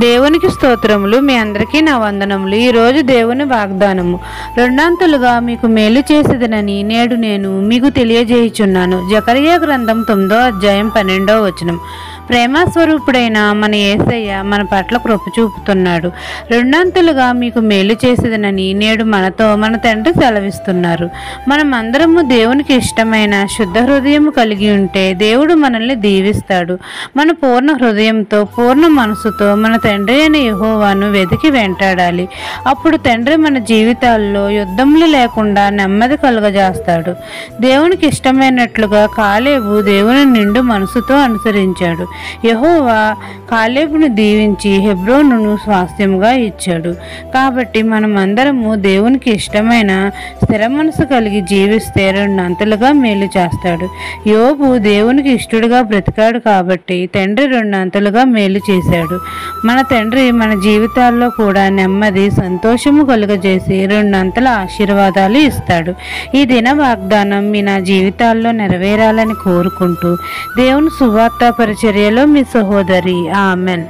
దేవునికి స్తోత్రములు. మీ అందరికీ నా వందనములు. ఈరోజు దేవుని వాగ్దానము, రెండంతలుగా మీకు మేలు చేసేదనని నేడు నేను మీకు తెలియజేయుచున్నాను. జకరియా గ్రంథం 9వ అధ్యాయం 12వ వచనం. ప్రేమస్వరూపుడైన మన యేసయ్య మన పట్ల కృప చూపుతున్నాడు. రెండంతలుగా మీకు మేలు చేసేదనని నేడు మనతో మన తండ్రి సెలవిస్తున్నారు. మనం అందరము దేవునికి ఇష్టమైన శుద్ధ హృదయం కలిగి ఉంటే దేవుడు మనల్ని దీవిస్తాడు. మన పూర్ణ హృదయంతో పూర్ణ మనసుతో మన తండ్రి అయిన యెహోవాను వెతికి వెంటాడాలి. అప్పుడు తండ్రి మన జీవితాల్లో యుద్ధములు లేకుండా నెమ్మది కలుగజేస్తాడు. దేవునికి ఇష్టమైనట్లుగా కాలేబు దేవుని నిండు మనసుతో అనుసరించాడు. యెహోవా కాలేబును దీవించి హెబ్రోనును స్వాస్థ్యముగా ఇచ్చాడు. కాబట్టి మనం అందరము దేవునికి ఇష్టమైన స్థిర మనసు కలిగి జీవిస్తే రెండంతలుగా మేలు చేస్తాడు. యోబు దేవునికి ఇష్టడుగా బ్రతికాడు కాబట్టి తండ్రి రెండంతలుగా మేలు చేశాడు. మన తండ్రి మన జీవితాల్లో కూడా నెమ్మది సంతోషము కలుగజేసి రెండంతల ఆశీర్వాదాలు ఇస్తాడు. ఈ దిన వాగ్దానం నా జీవితాల్లో నెరవేరాలని కోరుకుంటూ దేవుని సువార్త పరిచర్యలో మీ సహోదరి. ఆమెన్.